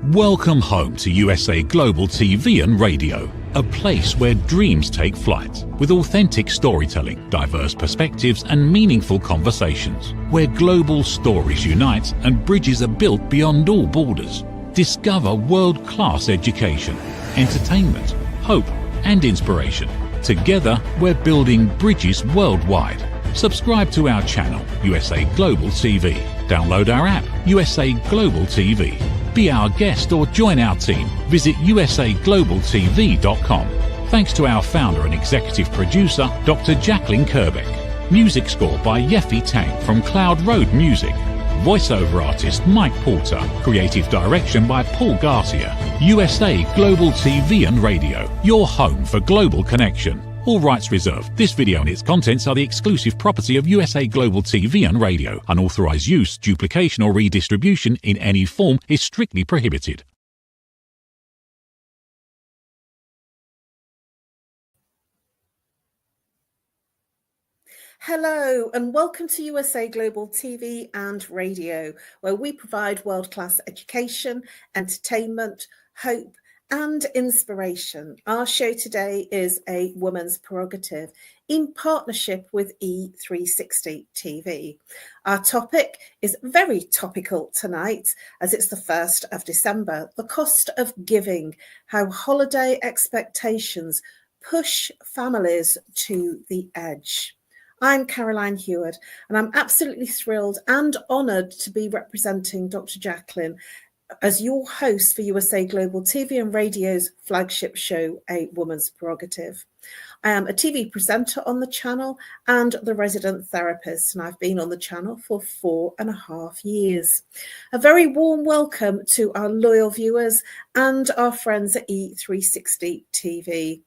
Welcome home to USA Global TV and Radio, a place where dreams take flight, with authentic storytelling, diverse perspectives and meaningful conversations, where global stories unite and bridges are built beyond all borders. Discover world-class education, entertainment, hope and inspiration. Together, we're building bridges worldwide. Subscribe to our channel, USA Global TV. Download our app, USA Global TV. Be our guest or join our team. Visit usaglobaltv.com. Thanks to our founder and executive producer, Dr. Jacqueline Kerbeck. Music score by Yeffy Tang from Cloud Road Music. Voiceover artist Mike Porter. Creative direction by Paul Garcia. USA Global TV and Radio, your home for global connection. All rights reserved. This video and its contents are the exclusive property of USA Global TV and Radio. Unauthorized use, duplication or redistribution in any form is strictly prohibited. Hello and welcome to USA Global TV and Radio, where we provide world-class education, entertainment, hope and inspiration. Our show today is a woman's prerogative in partnership with E360 TV. Our topic is very topical tonight as it's the 1st of December, the cost of giving, how holiday expectations push families to the edge. I'm Caroline Heward, and I'm absolutely thrilled and honoured to be representing Dr. Jacqueline as your host for USA Global TV and Radio's flagship show, A Woman's Prerogative. I am a TV presenter on the channel and the resident therapist, and I've been on the channel for 4.5 years. A very warm welcome to our loyal viewers and our friends at E360 TV.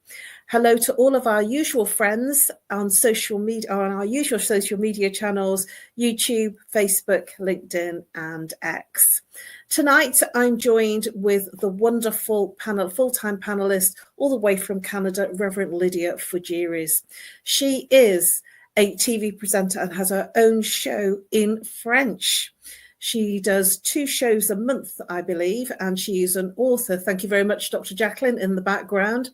Hello to all of our usual friends on social media, on our usual social media channels, YouTube, Facebook, LinkedIn, and X. Tonight, I'm joined with the wonderful full-time panelist all the way from Canada, Reverend Lydia Fougeres. She is a TV presenter and has her own show in French. She does 2 shows a month, I believe, and she is an author. Thank you very much, Dr. Jacqueline, in the background.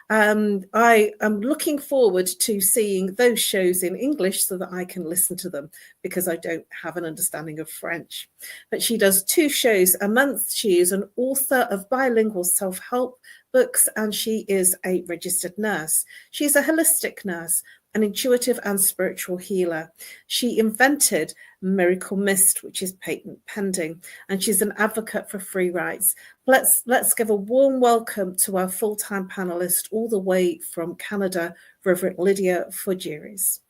I am looking forward to seeing those shows in English so that I can listen to them because I don't have an understanding of French. But she does 2 shows a month. She is an author of bilingual self-help books and she is a registered nurse. She's a holistic nurse, an intuitive and spiritual healer. She invented Miracle Mist, which is patent pending, and she's an advocate for free rights. Let's give a warm welcome to our full-time panelist all the way from Canada, Reverend Lydia Fougeres.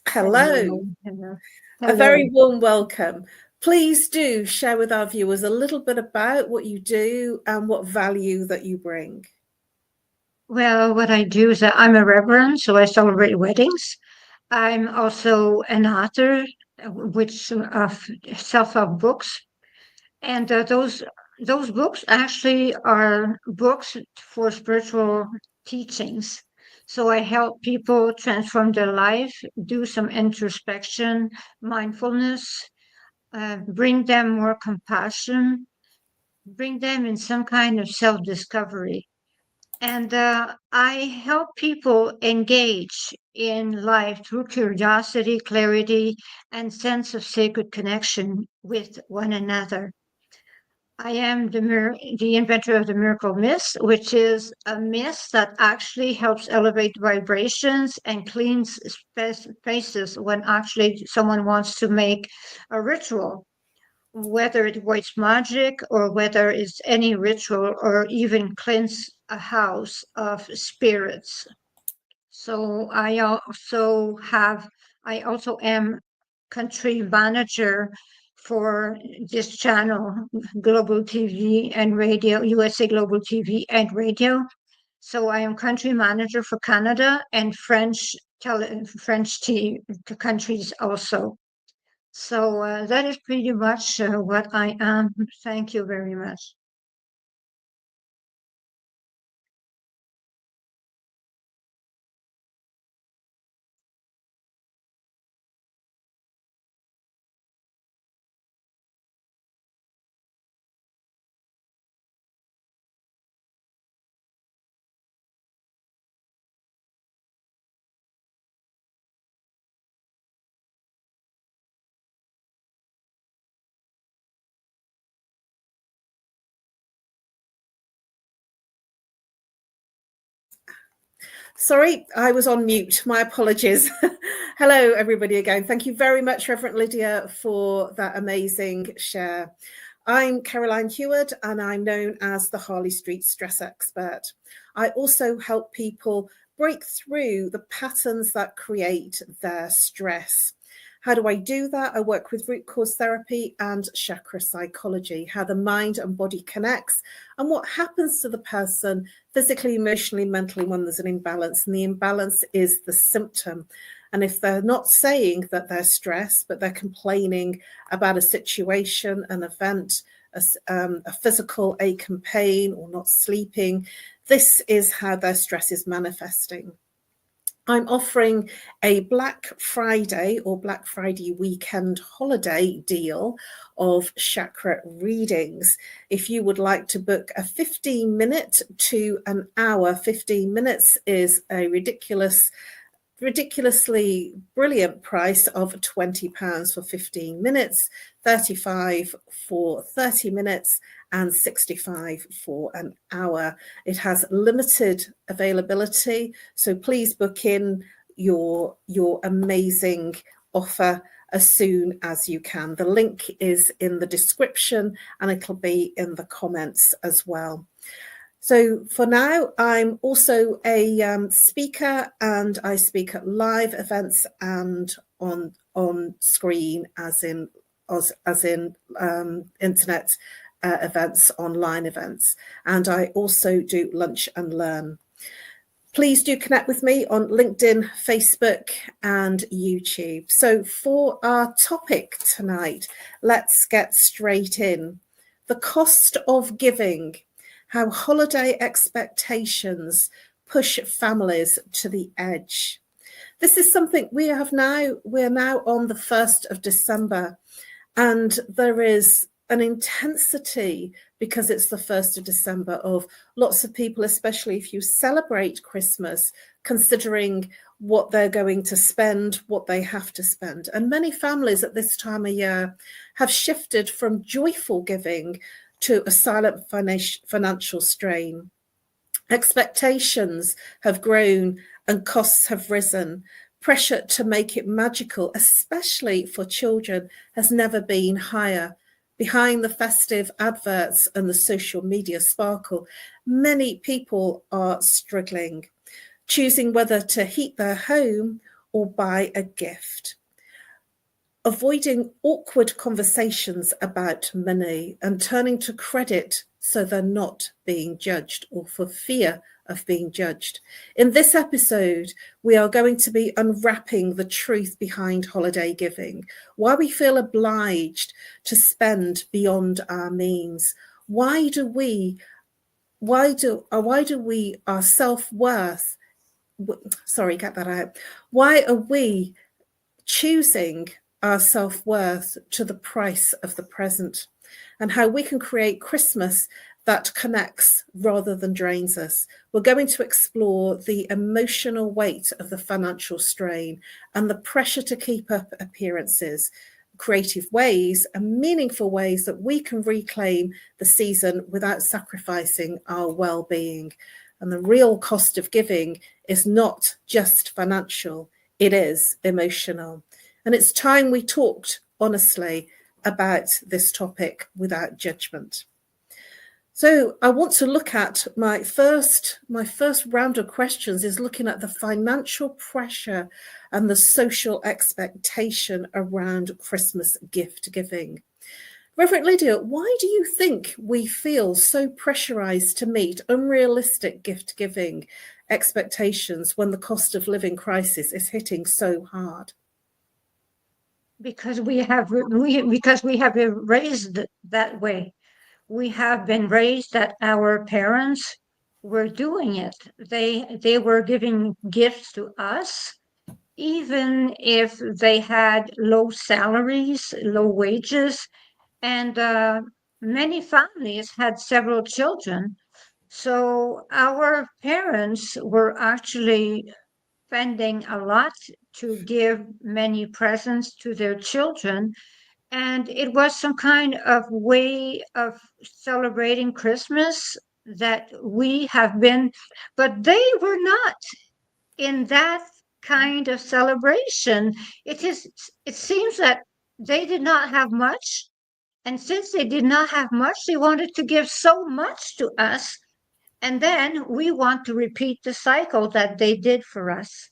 Hello. Hello. A very warm welcome. Please do share with our viewers a little bit about what you do and what value that you bring. Well, what I do is that I'm a reverend, so I celebrate weddings. I'm also an author of self-help books, and those books actually are books for spiritual teachings. So I help people transform their life, do some introspection, mindfulness, bring them more compassion, bring them in some kind of self-discovery. And I help people engage in life through curiosity, clarity, and sense of sacred connection with one another. I am the inventor of the Miracle Mist, which is a mist that actually helps elevate vibrations and cleans spaces when actually someone wants to make a ritual, whether it was magic or whether it's any ritual or even cleanse a house of spirits. So I also am country manager for this channel, Global TV and Radio, USA Global TV and Radio. So I am country manager for Canada and French countries also. So that is pretty much what I am. Thank you very much. Sorry, I was on mute. My apologies. Hello, everybody again. Thank you very much, Reverend Lydia, for that amazing share. I'm Caroline Heward, and I'm known as the Harley Street Stress Expert. I also help people break through the patterns that create their stress. How do I do that? I work with root cause therapy and chakra psychology, how the mind and body connects and what happens to the person physically, emotionally, mentally when there's an imbalance. And the imbalance is the symptom. And if they're not saying that they're stressed, but they're complaining about a situation, an event, a physical ache and pain, or not sleeping, this is how their stress is manifesting. I'm offering a Black Friday or Black Friday weekend holiday deal of chakra readings. If you would like to book a 15-minute to an hour, 15 minutes is a ridiculously brilliant price of £20 for 15 minutes, 35 for 30 minutes, and 65 for an hour. It has limited availability, so please book in your amazing offer as soon as you can. The link is in the description and it'll be in the comments as well. So for now, I'm also a speaker, and I speak at live events and on screen, as in internet events, online events, and I also do lunch and learn. Please do connect with me on LinkedIn, Facebook, and YouTube. So for our topic tonight, let's get straight in. The cost of giving. How holiday expectations push families to the edge. This is something we're now on the 1st of December, and there is an intensity, because it's the 1st of December, of lots of people, especially if you celebrate Christmas, considering what they're going to spend, what they have to spend. And many families at this time of year have shifted from joyful giving to a silent financial strain. Expectations have grown and costs have risen. Pressure to make it magical, especially for children, has never been higher. Behind the festive adverts and the social media sparkle, many people are struggling, choosing whether to heat their home or buy a gift. Avoiding awkward conversations about money and turning to credit so they're not being judged, or for fear of being judged. In this episode, we are going to be unwrapping the truth behind holiday giving, why we feel obliged to spend beyond our means. Why do we our self-worth, why are we choosing our self-worth to the price of the present, and how we can create Christmas that connects rather than drains us. We're going to explore the emotional weight of the financial strain and the pressure to keep up appearances, creative ways and meaningful ways that we can reclaim the season without sacrificing our well-being. And the real cost of giving is not just financial, it is emotional. And it's time we talked honestly about this topic without judgment. So I want to look at my first round of questions is looking at the financial pressure and the social expectation around Christmas gift giving. Reverend Lydia, why do you think we feel so pressurized to meet unrealistic gift giving expectations when the cost of living crisis is hitting so hard? Because we have been raised that way. We have been raised that our parents were doing it. They were giving gifts to us, even if they had low salaries, low wages, and many families had several children. So our parents were actually spending a lot to give many presents to their children. And it was some kind of way of celebrating Christmas that we have been, but they were not. in that kind of celebration, it seems that they did not have much. And since they did not have much, they wanted to give so much to us. And then we want to repeat the cycle that they did for us.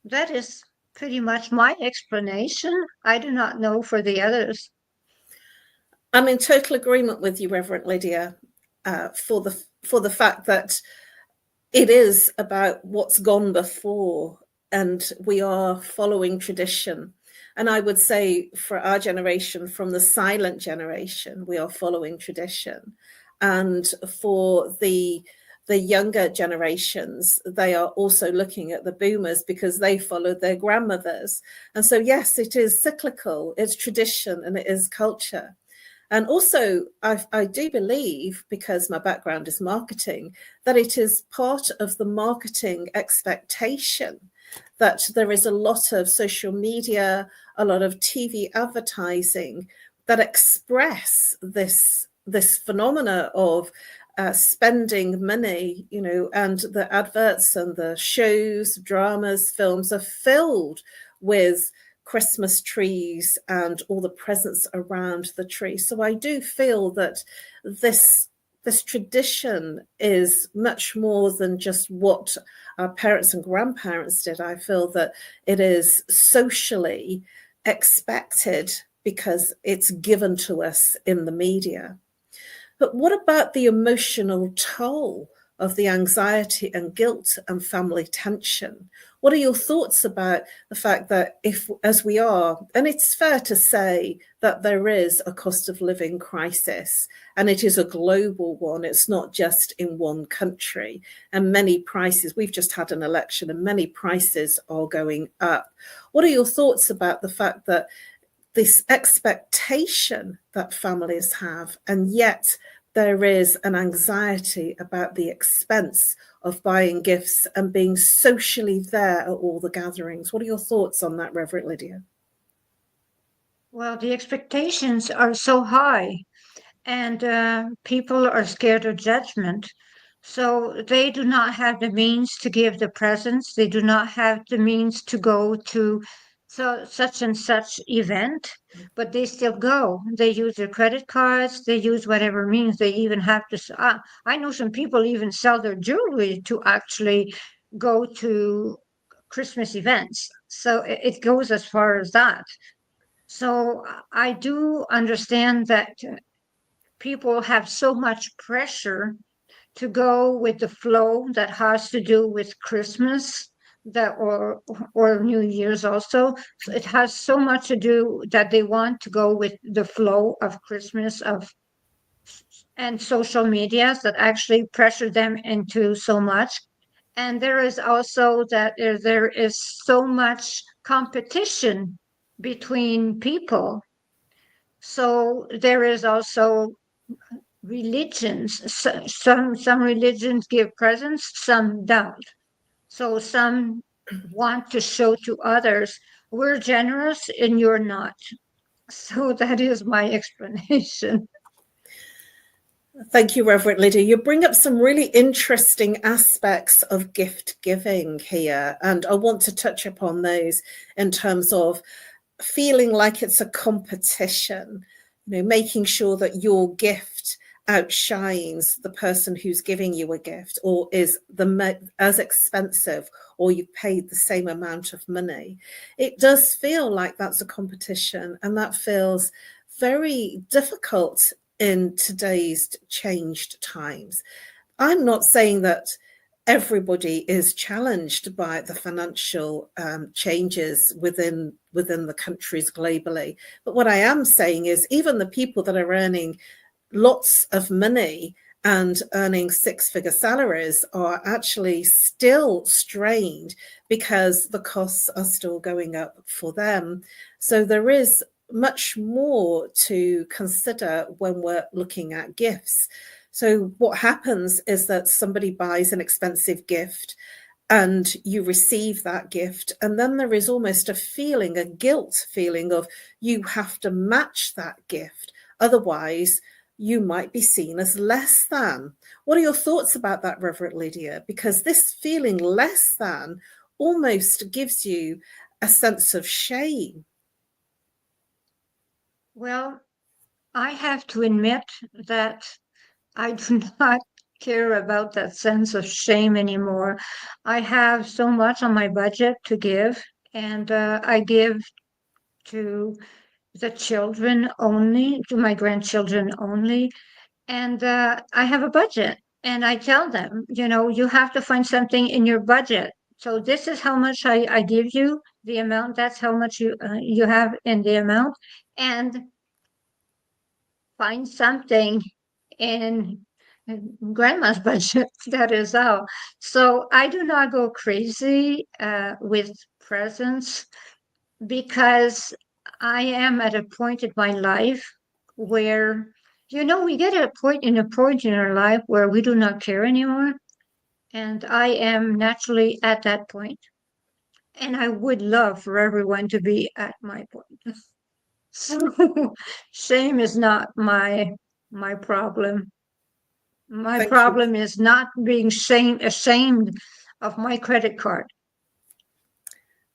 That is pretty much my explanation. I do not know for the others. I'm in total agreement with you, Reverend Lydia, for the fact that it is about what's gone before, and we are following tradition. And I would say for our generation, from the silent generation, we are following tradition. And for the younger generations, they are also looking at the boomers because they followed their grandmothers. And so, yes, it is cyclical, it's tradition, and it is culture. And also, I do believe, because my background is marketing, that it is part of the marketing expectation that there is a lot of social media, a lot of TV advertising that express this phenomena of spending money, and the adverts and the shows, dramas, films are filled with Christmas trees and all the presents around the tree. So I do feel that this tradition is much more than just what our parents and grandparents did. I feel that it is socially expected because it's given to us in the media. But what about the emotional toll of the anxiety and guilt and family tension? What are your thoughts about the fact that as we are, and it's fair to say that there is a cost of living crisis, and it is a global one, it's not just in one country, and many prices, we've just had an election and many prices are going up. What are your thoughts about the fact that this expectation that families have, and yet there is an anxiety about the expense of buying gifts and being socially there at all the gatherings? What are your thoughts on that, Reverend Lydia? Well, the expectations are so high, and people are scared of judgment. So they do not have the means to give the presents. They do not have the means to go to such and such event, but they still go. They use their credit cards. They use whatever means. They even have to. I know some people even sell their jewelry to actually go to Christmas events. So it goes as far as that. So I do understand that people have so much pressure to go with the flow that has to do with Christmas or New Year's also. So it has so much to do that they want to go with the flow of Christmas and social medias that actually pressure them into so much. And there is also that there is so much competition between people. So there is also religions. Some religions give presents, some don't. So some want to show to others, we're generous and you're not. So that is my explanation. Thank you, Reverend Lydia. You bring up some really interesting aspects of gift giving here, and I want to touch upon those in terms of feeling like it's a competition, making sure that your gift outshines the person who's giving you a gift, or is as expensive, or you've paid the same amount of money. It does feel like that's a competition, and that feels very difficult in today's changed times. I'm not saying that everybody is challenged by the financial changes within the countries globally. But what I am saying is even the people that are earning lots of money and earning six-figure salaries are actually still strained because the costs are still going up for them. So there is much more to consider when we're looking at gifts. So what happens is that somebody buys an expensive gift and you receive that gift, and then there is almost a guilt feeling of you have to match that gift. Otherwise, you might be seen as less than. What are your thoughts about that, Reverend Lydia? Because this feeling less than almost gives you a sense of shame? Well, I have to admit that I do not care about that sense of shame anymore. I have so much on my budget to give, and I give to the children only, to my grandchildren only. And I have a budget, and I tell them, you have to find something in your budget. So this is how much I give you, the amount. That's how much you have in the amount, and find something in grandma's budget. That is all. So I do not go crazy with presents because I am at a point in my life where, we get a point in our life where we do not care anymore. And I am naturally at that point. And I would love for everyone to be at my point. So shame is not my problem. My Thank you. problem is not being ashamed of my credit card.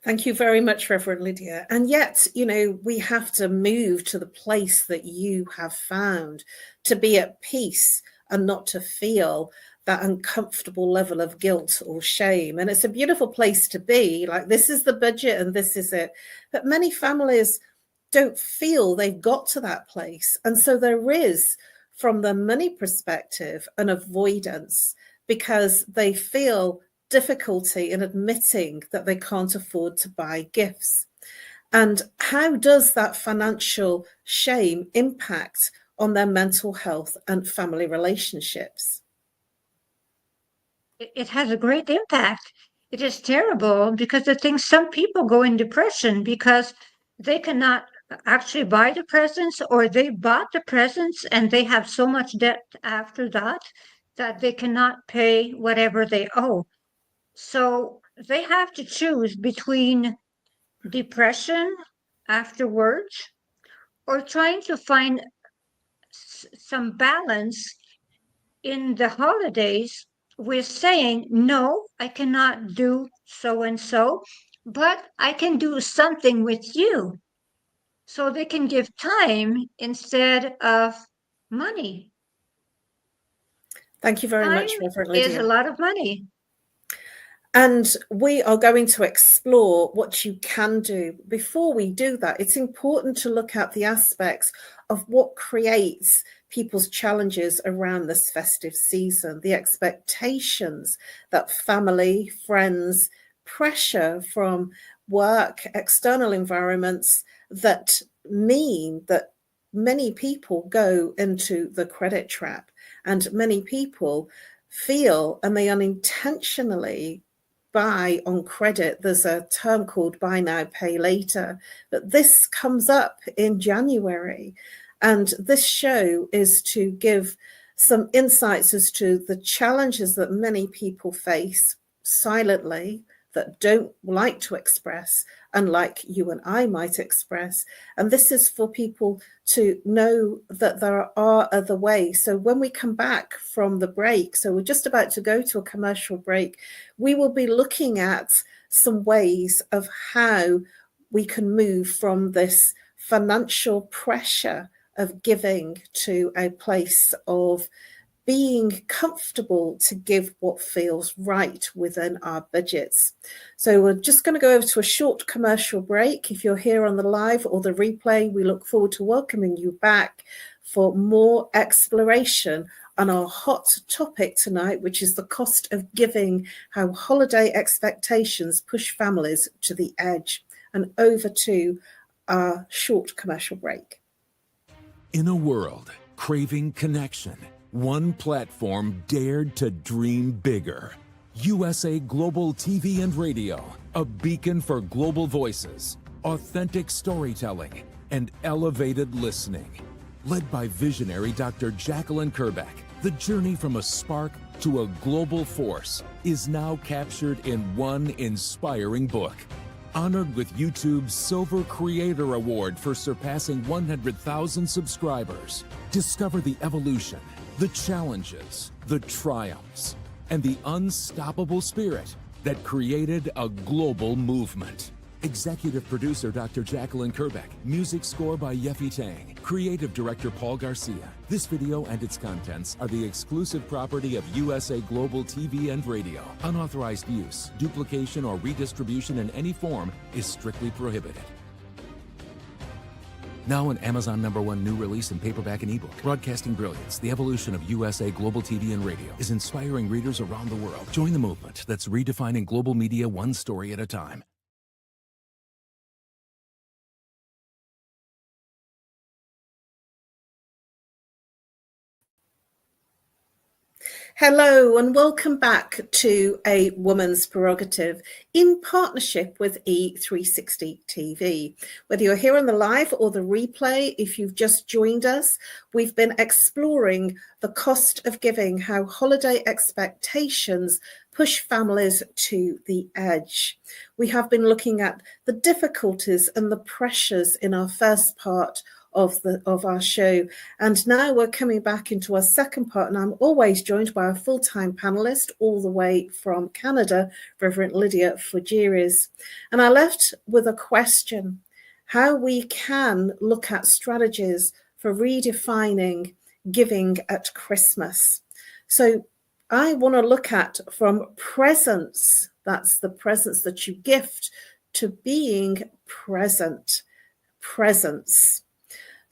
Thank you very much, Reverend Lydia. And yet, we have to move to the place that you have found to be at peace and not to feel that uncomfortable level of guilt or shame. And it's a beautiful place to be, like, this is the budget and this is it. But many families don't feel they've got to that place. And so there is, from the money perspective, an avoidance because they feel difficulty in admitting that they can't afford to buy gifts. And how does that financial shame impact on their mental health and family relationships? It has a great impact. It is terrible because I think some people go in depression because they cannot actually buy the presents, or they bought the presents and they have so much debt after that they cannot pay whatever they owe. So they have to choose between depression afterwards or trying to find some balance in the holidays with saying, no, I cannot do so and so, but I can do something with you. So they can give time instead of money. Thank you very much, Reverend Lydia. Is a lot of money. And we are going to explore what you can do. Before we do that, it's important to look at the aspects of what creates people's challenges around this festive season, the expectations that family, friends, pressure from work, external environments that mean that many people go into the credit trap, and many people feel, and they unintentionally buy on credit. There's a term called buy now, pay later, but this comes up in January. And this show is to give some insights as to the challenges that many people face silently, that don't like to express, unlike you and I might express. And this is for people to know that there are other ways. So when we come back from the break, so we're just about to go to a commercial break, we will be looking at some ways of how we can move from this financial pressure of giving to a place of being comfortable to give what feels right within our budgets. So we're just going to go over to a short commercial break. If you're here on the live or the replay, we look forward to welcoming you back for more exploration on our hot topic tonight, which is the cost of giving, how holiday expectations push families to the edge. And over to our short commercial break. In a world craving connection, one platform dared to dream bigger. USA Global TV and Radio, a beacon for global voices, authentic storytelling, and elevated listening. Led by visionary Dr. Jacqueline Kerbeck, the journey from a spark to a global force is now captured in one inspiring book. Honored with YouTube's Silver Creator Award for surpassing 100,000 subscribers. Discover the evolution, the challenges, the triumphs, and the unstoppable spirit that created a global movement. Executive producer Dr. Jacqueline Kerbeck. Music score by Yeffy Tang. Creative director Paul Garcia. This video and its contents are the exclusive property of USA Global TV and Radio. Unauthorized use, duplication, or redistribution in any form is strictly prohibited. Now an Amazon #1 new release in paperback and ebook. Broadcasting Brilliance, the evolution of USA Global TV and Radio, is inspiring readers around the world. Join the movement that's redefining global media one story at a time. Hello and welcome back to A Woman's Prerogative in partnership with E360 TV. Whether you're here on the live or the replay, if you've just joined us, we've been exploring the cost of giving, how holiday expectations push families to the edge. We have been looking at the difficulties and the pressures in our first part of our show, and now we're coming back into our second part, and I'm always joined by a full-time panelist all the way from Canada, Reverend Lydia Fougeres. And I left with a question: how we can look at strategies for redefining giving at Christmas. So I want to look at from presence, that's the presence that you gift, to being present, presence.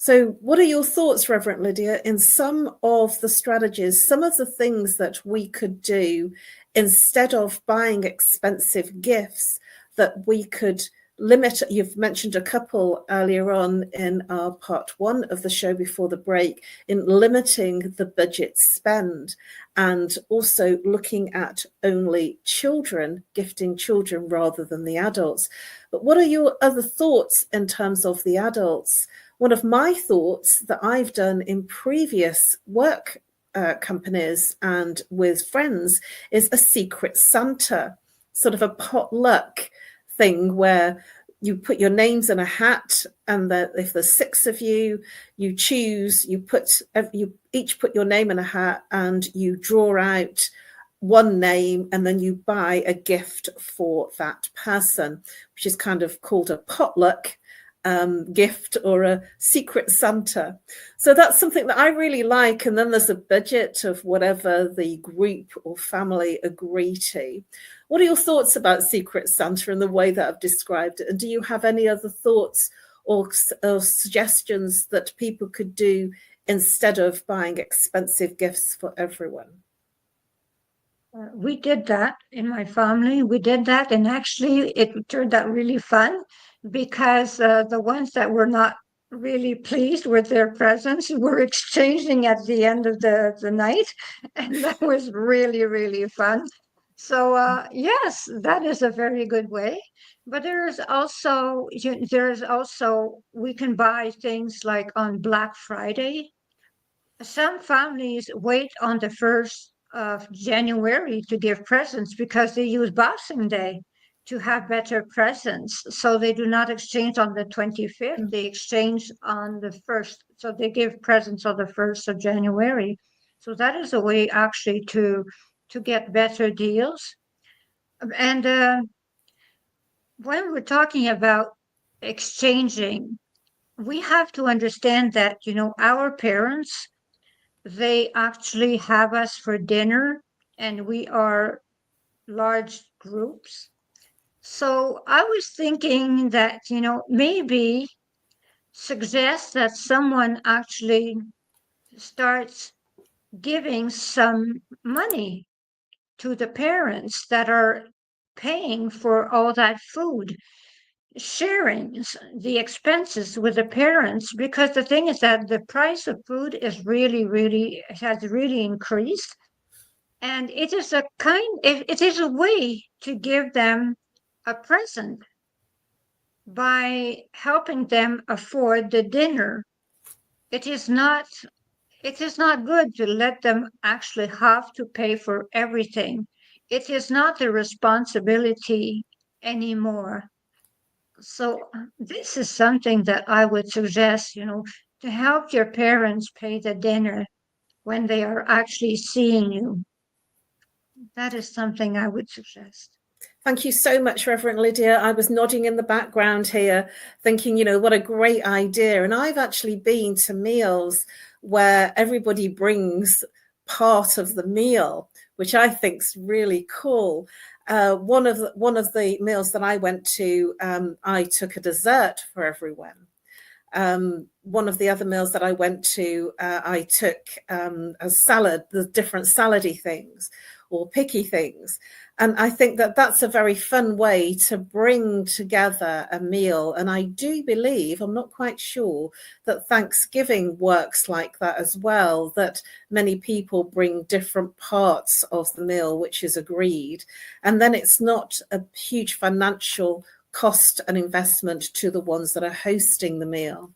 So what are your thoughts, Reverend Lydia, in some of the strategies, some of the things that we could do instead of buying expensive gifts, that we could limit? You've mentioned a couple earlier on in our part one of the show before the break, in limiting the budget spend, and also looking at only children, gifting children rather than the adults. But what are your other thoughts in terms of the adults? One of my thoughts that I've done in previous work companies and with friends is a secret Santa, sort of a potluck thing where you put your names in a hat, and that if there's 6 of you, you choose, you each put your name in a hat, and you draw out one name, and then you buy a gift for that person, which is kind of called a potluck gift or a secret Santa. So that's something that I really like. And then there's a budget of whatever the group or family agree to. What are your thoughts about secret Santa and the way that I've described it? And do you have any other thoughts or suggestions that people could do instead of buying expensive gifts for everyone? We did that in my family. We did that, and actually it turned out really fun, because the ones that were not really pleased with their presents were exchanging at the end of the night, and that was really, really fun. So yes, that is a very good way. But there's also we can buy things like on Black Friday. Some families wait on the 1st of January to give presents because they use Boxing Day to have better presents. So they do not exchange on the 25th, they exchange on the 1st. So they give presents on the 1st of January. So that is a way actually to get better deals. And when we're talking about exchanging, we have to understand that, our parents, they actually have us for dinner, and we are large groups. So I was thinking that, maybe suggest that someone actually starts giving some money to the parents that are paying for all that food, sharing the expenses with the parents, because the thing is that the price of food is has really increased, and it is a way to give them a present by helping them afford the dinner. It is not good to let them actually have to pay for everything. It is not their responsibility anymore. So this is something that I would suggest, to help your parents pay the dinner when they are actually seeing you. That is something I would suggest. Thank you so much, Reverend Lydia. I was nodding in the background here, thinking, what a great idea. And I've actually been to meals where everybody brings part of the meal, which I think is really cool. One of the meals that I went to, I took a dessert for everyone. One of the other meals that I went to, I took a salad, the different salady things or picky things. And I think that that's a very fun way to bring together a meal. And I do believe, I'm not quite sure, that Thanksgiving works like that as well, that many people bring different parts of the meal, which is agreed. And then it's not a huge financial cost and investment to the ones that are hosting the meal.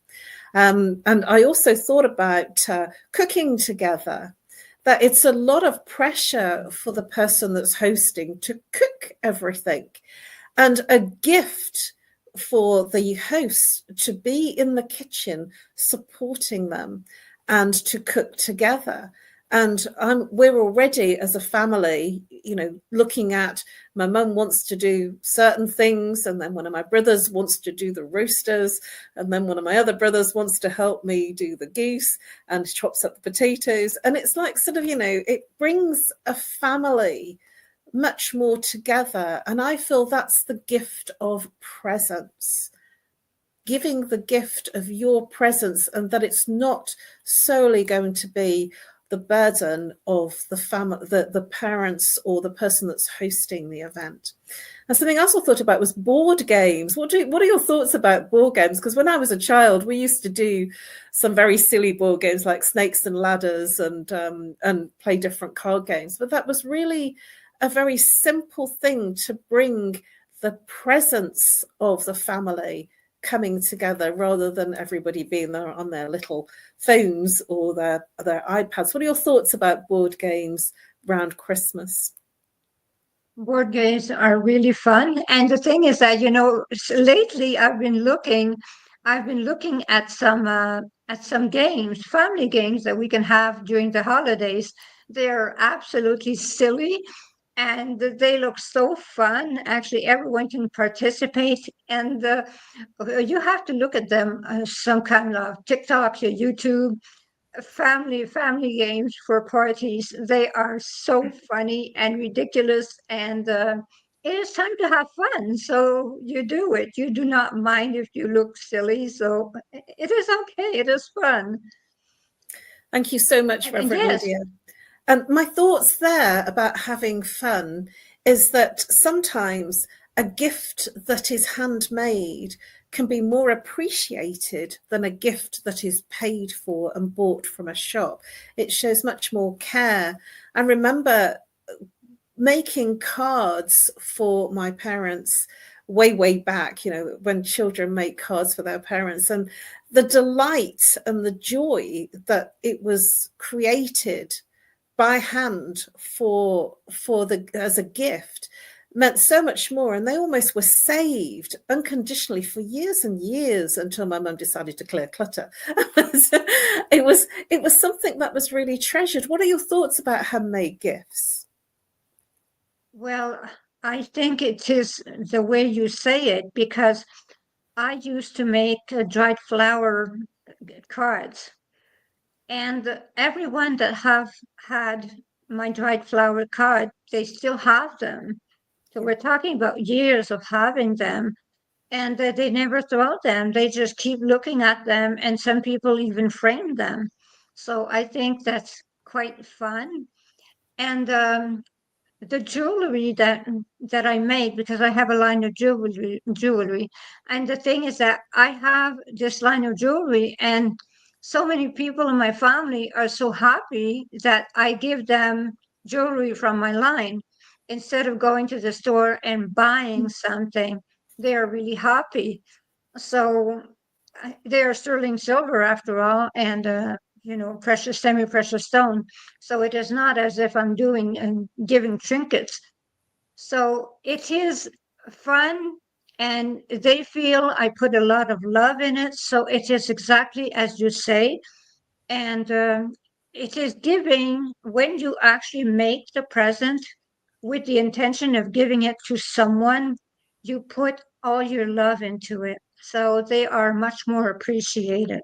And I also thought about cooking together, that it's a lot of pressure for the person that's hosting to cook everything, and a gift for the host to be in the kitchen supporting them and to cook together. And we're already, as a family, looking at, my mum wants to do certain things, and then one of my brothers wants to do the roasters, and then one of my other brothers wants to help me do the goose and chops up the potatoes. And it's like sort of, it brings a family much more together. And I feel that's the gift of presence. Giving the gift of your presence, and that it's not solely going to be the burden of the family, the parents or the person that's hosting the event. And something else I thought about was board games. What are your thoughts about board games? Because when I was a child, we used to do some very silly board games like snakes and ladders and play different card games. But that was really a very simple thing to bring the presence of the family coming together, rather than everybody being there on their little phones or their iPads. What are your thoughts about board games around Christmas? Board games are really fun. And the thing is that, lately I've been looking at some games, family games that we can have during the holidays. They're absolutely silly, and they look so fun. Actually, everyone can participate, and you have to look at them some kind of TikTok or YouTube. Family games for parties. They are so funny and ridiculous, and it is time to have fun. So you do it. You do not mind if you look silly. So it is okay. It is fun. Thank you so much, Reverend Lydia. And my thoughts there about having fun is that sometimes a gift that is handmade can be more appreciated than a gift that is paid for and bought from a shop. It shows much more care. I remember making cards for my parents way back, when children make cards for their parents, and the delight and the joy that it was created by hand as a gift meant so much more. And they almost were saved unconditionally for years and years, until my mum decided to clear clutter. It was something that was really treasured. What are your thoughts about handmade gifts? Well, I think it is the way you say it, because I used to make dried flower cards. And everyone that have had my dried flower card, they still have them. So we're talking about years of having them, and they never throw them. They just keep looking at them, and some people even frame them. So I think that's quite fun. And the jewelry that I made, because I have a line of jewelry, and the thing is that I have this line of jewelry, and so many people in my family are so happy that I give them jewelry from my line instead of going to the store and buying something. They are really happy. So they are sterling silver after all, and precious, semi-precious stone. So it is not as if I'm doing and giving trinkets. So it is fun, and they feel I put a lot of love in it. So it is exactly as you say. And it is giving when you actually make the present with the intention of giving it to someone, you put all your love into it. So they are much more appreciated.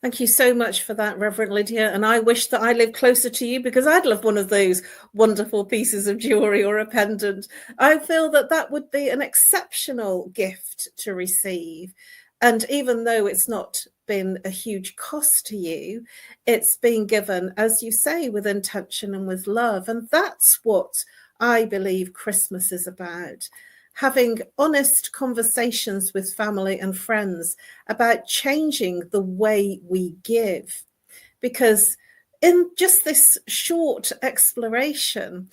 Thank you so much for that, Reverend Lydia. And I wish that I lived closer to you, because I'd love one of those wonderful pieces of jewelry or a pendant. I feel that that would be an exceptional gift to receive. And even though it's not been a huge cost to you, it's been given, as you say, with intention and with love. And that's what I believe Christmas is about. Having honest conversations with family and friends about changing the way we give. Because in just this short exploration,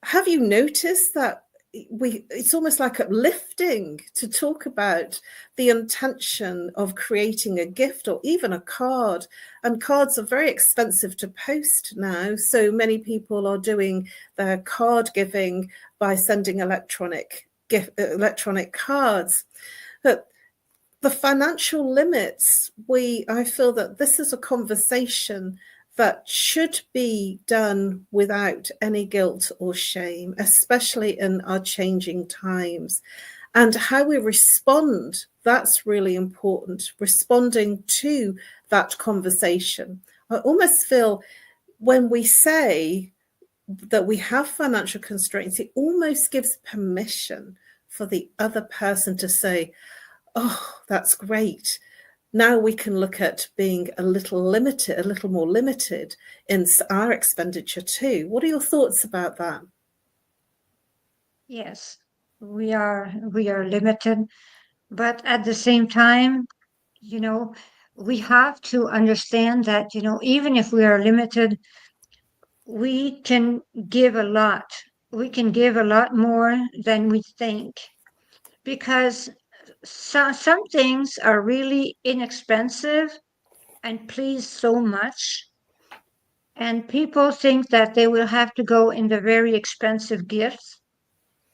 have you noticed that it's almost like uplifting to talk about the intention of creating a gift or even a card. And cards are very expensive to post now. So many people are doing their card giving by sending electronic cards. But the financial limits, I feel that this is a conversation that should be done without any guilt or shame, especially in our changing times. And how we respond, that's really important, responding to that conversation. I almost feel when we say that we have financial constraints, it almost gives permission for the other person to say, oh, that's great. Now we can look at being a little more limited in our expenditure too. What are your thoughts about that? Yes, we are limited, but at the same time, we have to understand that, even if we are limited, we can give a lot. We can give a lot more than we think, because some things are really inexpensive and please so much. And people think that they will have to go in the very expensive gifts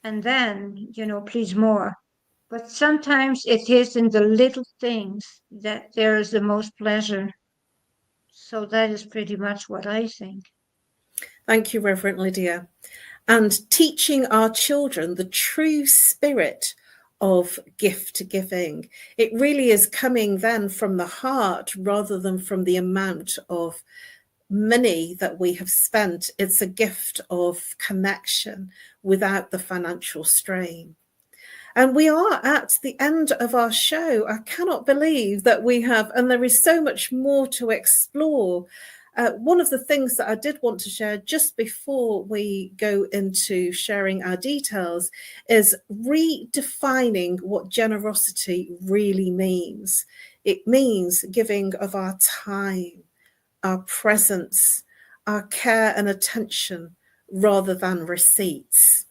and then, please more. But sometimes it is in the little things that there is the most pleasure. So that is pretty much what I think. Thank you, Reverend Lydia. And teaching our children the true spirit of gift giving. It really is coming then from the heart rather than from the amount of money that we have spent. It's a gift of connection without the financial strain. And we are at the end of our show. I cannot believe that we have, and there is so much more to explore. One of the things that I did want to share just before we go into sharing our details is redefining what generosity really means. It means giving of our time, our presence, our care and attention rather than receipts.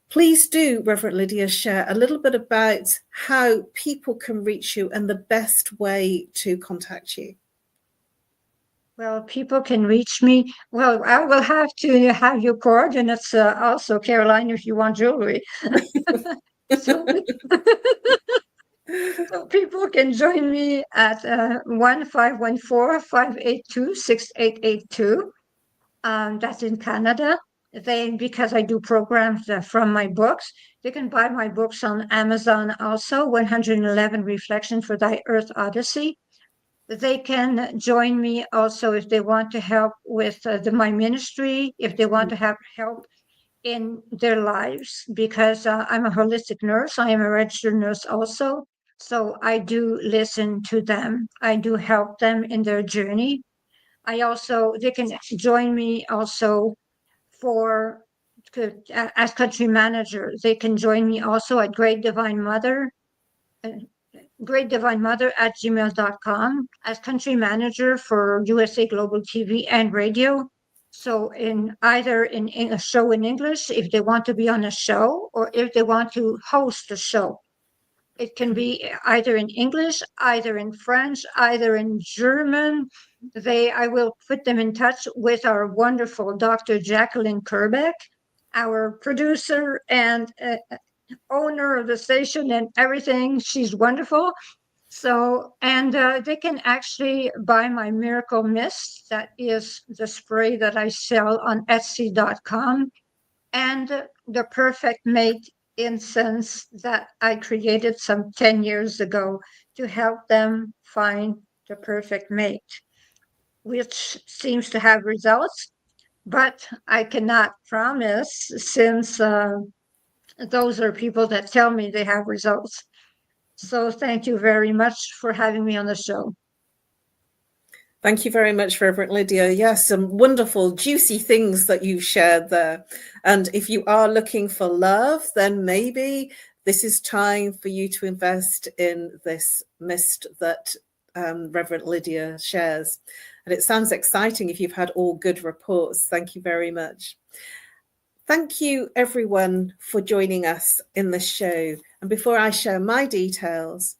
Please do, Reverend Lydia, share a little bit about how people can reach you and the best way to contact you. Well, people can reach me. Well, I will have to have your coordinates also, Caroline, if you want jewelry. So people can join me at 1-514-582-6882. That's in Canada. Because I do programs from my books, they can buy my books on Amazon also, 111 Reflections for Thy Earth Odyssey. They can join me also if they want to help with my ministry, if they want to have help in their lives, because I'm a holistic nurse. I am a registered nurse also. So I do listen to them. I do help them in their journey. They can join me also as country manager. They can join me also at Great Divine Mother at gmail.com as country manager for USA Global TV and Radio. So either in a show in English, if they want to be on a show, or if they want to host a show. It can be either in English, either in French, either in German. I will put them in touch with our wonderful Dr. Jacqueline Kerbeck, our producer and owner of the station and everything. She's wonderful. So, and they can actually buy my Miracle Mist. That is the spray that I sell on Etsy.com, and the Perfect Mate incense that I created some 10 years ago to help them find the perfect mate, which seems to have results. But I cannot promise, since those are people that tell me they have results. So thank you very much for having me on the show. Thank you very much, Reverend Lydia. Yes, some wonderful, juicy things that you shared there. And if you are looking for love, then maybe this is time for you to invest in this mist that Reverend Lydia shares. And it sounds exciting if you've had all good reports. Thank you very much. Thank you, everyone, for joining us in this show. And before I share my details,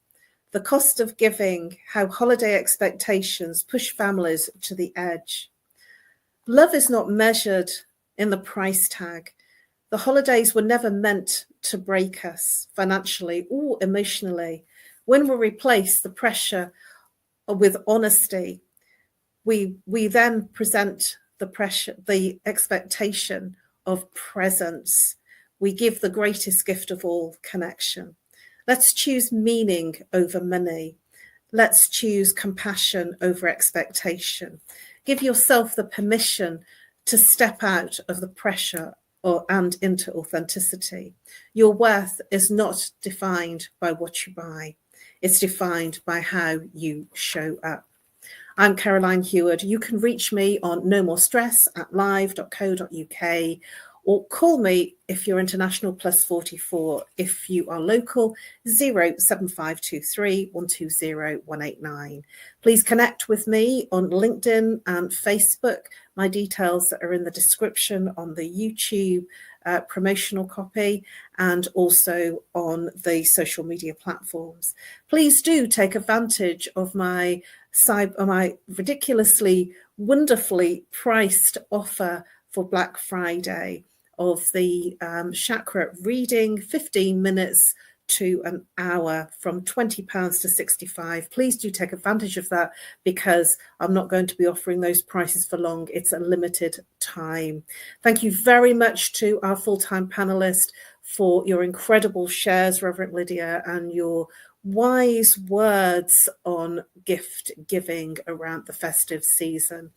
the cost of giving, how holiday expectations push families to the edge. Love is not measured in the price tag. The holidays were never meant to break us financially or emotionally. When we replace the pressure with honesty, we then present the expectation of presence. We give the greatest gift of all, connection. Let's choose meaning over money. Let's choose compassion over expectation. Give yourself the permission to step out of the pressure and into authenticity. Your worth is not defined by what you buy. It's defined by how you show up. I'm Caroline Heward. You can reach me on nomorestress@live.co.uk or call me if you're international +44. If you are local, 07523 120 189. Please connect with me on LinkedIn and Facebook. My details are in the description on the YouTube promotional copy and also on the social media platforms. Please do take advantage of my ridiculously, wonderfully priced offer for Black Friday of the chakra reading, 15 minutes to an hour, from £20 to £65. Please do take advantage of that, because I'm not going to be offering those prices for long. It's a limited time. Thank you very much to our full-time panelist for your incredible shares, Reverend Lydia, and your wise words on gift giving around the festive season.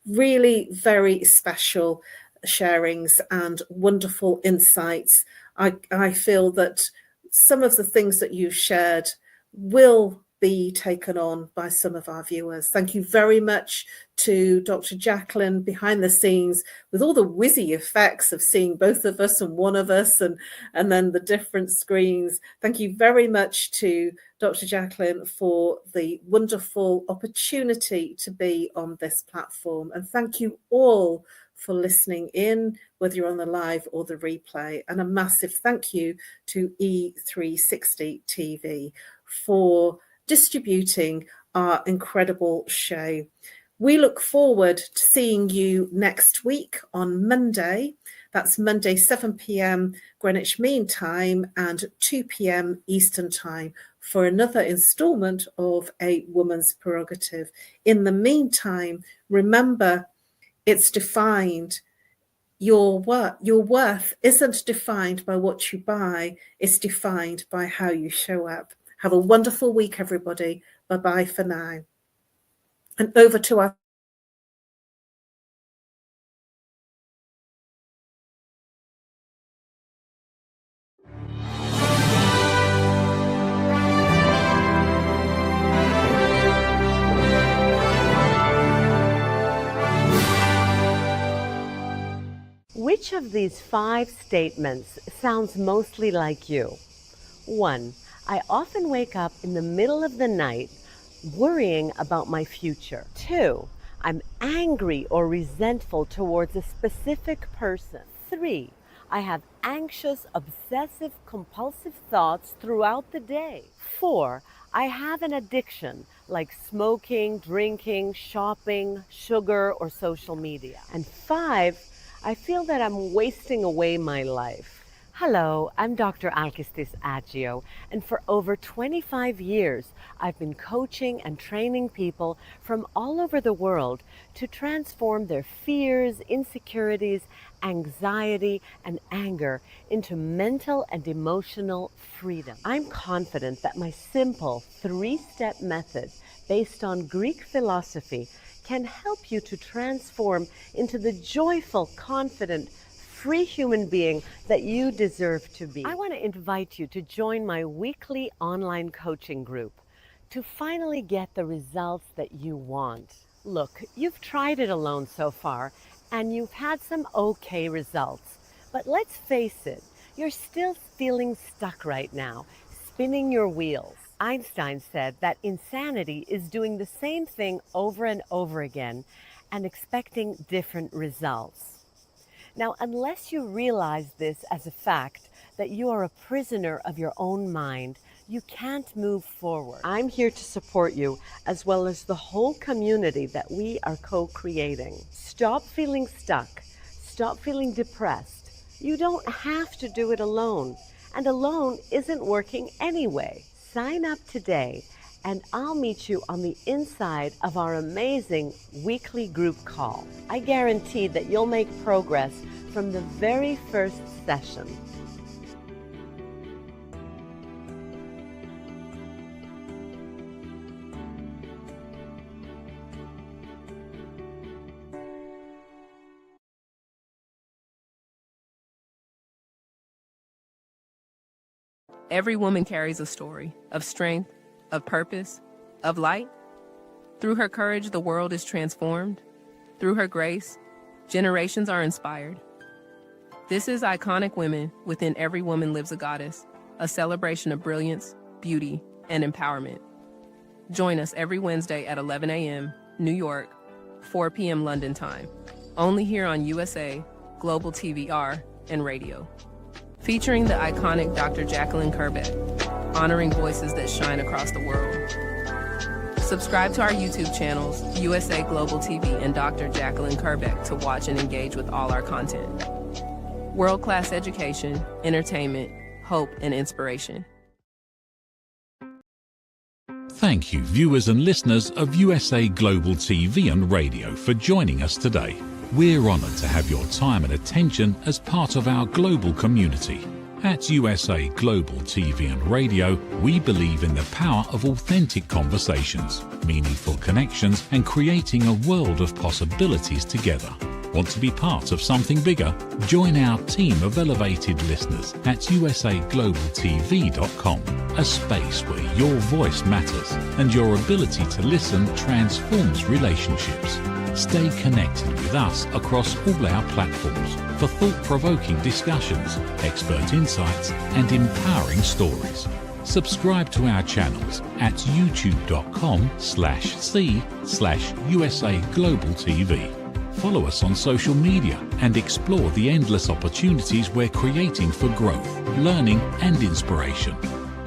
Really very special sharings and wonderful insights. I feel that some of the things that you shared will be taken on by some of our viewers. Thank you very much to Dr. Jacqueline behind the scenes with all the whizzy effects of seeing both of us and one of us and then the different screens. Thank you very much to Dr. Jacqueline for the wonderful opportunity to be on this platform. And thank you all for listening in, whether you're on the live or the replay. And a massive thank you to E360 TV for distributing our incredible show. We look forward to seeing you next week on Monday. That's Monday, 7 p.m. Greenwich Mean Time and 2 p.m. Eastern Time for another installment of A Woman's Prerogative. In the meantime, remember, it's defined. Your worth isn't defined by what you buy. It's defined by how you show up. Have a wonderful week, everybody. Bye-bye for now. And over to our Which of these 5 statements sounds mostly like you? 1. I often wake up in the middle of the night worrying about my future. 2. I'm angry or resentful towards a specific person. 3. I have anxious, obsessive, compulsive thoughts throughout the day. 4. I have an addiction like smoking, drinking, shopping, sugar, or social media. And 5. I feel that I'm wasting away my life. Hello, I'm Dr. Alkistis Agio, and for over 25 years, I've been coaching and training people from all over the world to transform their fears, insecurities, anxiety, and anger into mental and emotional freedom. I'm confident that my simple 3-step method based on Greek philosophy can help you to transform into the joyful, confident, free human being that you deserve to be. I want to invite you to join my weekly online coaching group to finally get the results that you want. Look, you've tried it alone so far and you've had some okay results, but let's face it, you're still feeling stuck right now, spinning your wheels. Einstein said that insanity is doing the same thing over and over again and expecting different results. Now, unless you realize this as a fact, that you are a prisoner of your own mind, you can't move forward. I'm here to support you, as well as the whole community that we are co-creating. Stop feeling stuck. Stop feeling depressed. You don't have to do it alone, and alone isn't working anyway. Sign up today, and I'll meet you on the inside of our amazing weekly group call. I guarantee that you'll make progress from the very first session. Every woman carries a story of strength, of purpose, of light. Through her courage, the world is transformed. Through her grace, generations are inspired. This is Iconic Women. Within Every Woman Lives a Goddess, a celebration of brilliance, beauty, and empowerment. Join us every Wednesday at 11 a.m. New York, 4 p.m. London time, only here on USA, Global TVR, and radio. Featuring the iconic Dr. Jacqueline Kerbeck, honoring voices that shine across the world. Subscribe to our YouTube channels, USA Global TV and Dr. Jacqueline Kerbeck, to watch and engage with all our content. World-class education, entertainment, hope, and inspiration. Thank you, viewers and listeners of USA Global TV and Radio, for joining us today. We're honoured to have your time and attention as part of our global community. At USA Global TV and Radio, we believe in the power of authentic conversations, meaningful connections, and creating a world of possibilities together. Want to be part of something bigger? Join our team of elevated listeners at usaglobaltv.com, a space where your voice matters and your ability to listen transforms relationships. Stay connected with us across all our platforms for thought-provoking discussions, expert insights, and empowering stories. Subscribe to our channels at youtube.com/c/USA Global TV. Follow us on social media and explore the endless opportunities we're creating for growth, learning, and inspiration.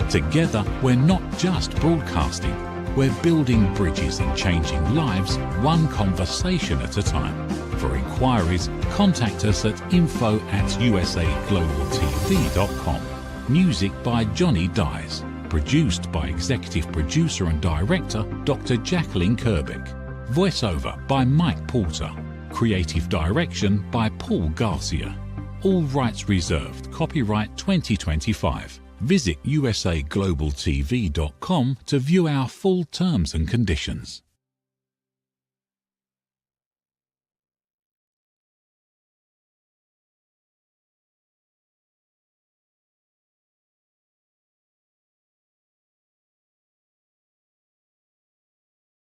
Together, we're not just broadcasting, we're building bridges and changing lives one conversation at a time. For inquiries, contact us at info@usaglobaltv.com. Music by Johnny Dies. Produced by Executive Producer and Director Dr. Jacqueline Kerbeck. Voiceover by Mike Porter. Creative Direction by Paul Garcia. All rights reserved. Copyright 2025. Visit usaglobaltv.com to view our full terms and conditions.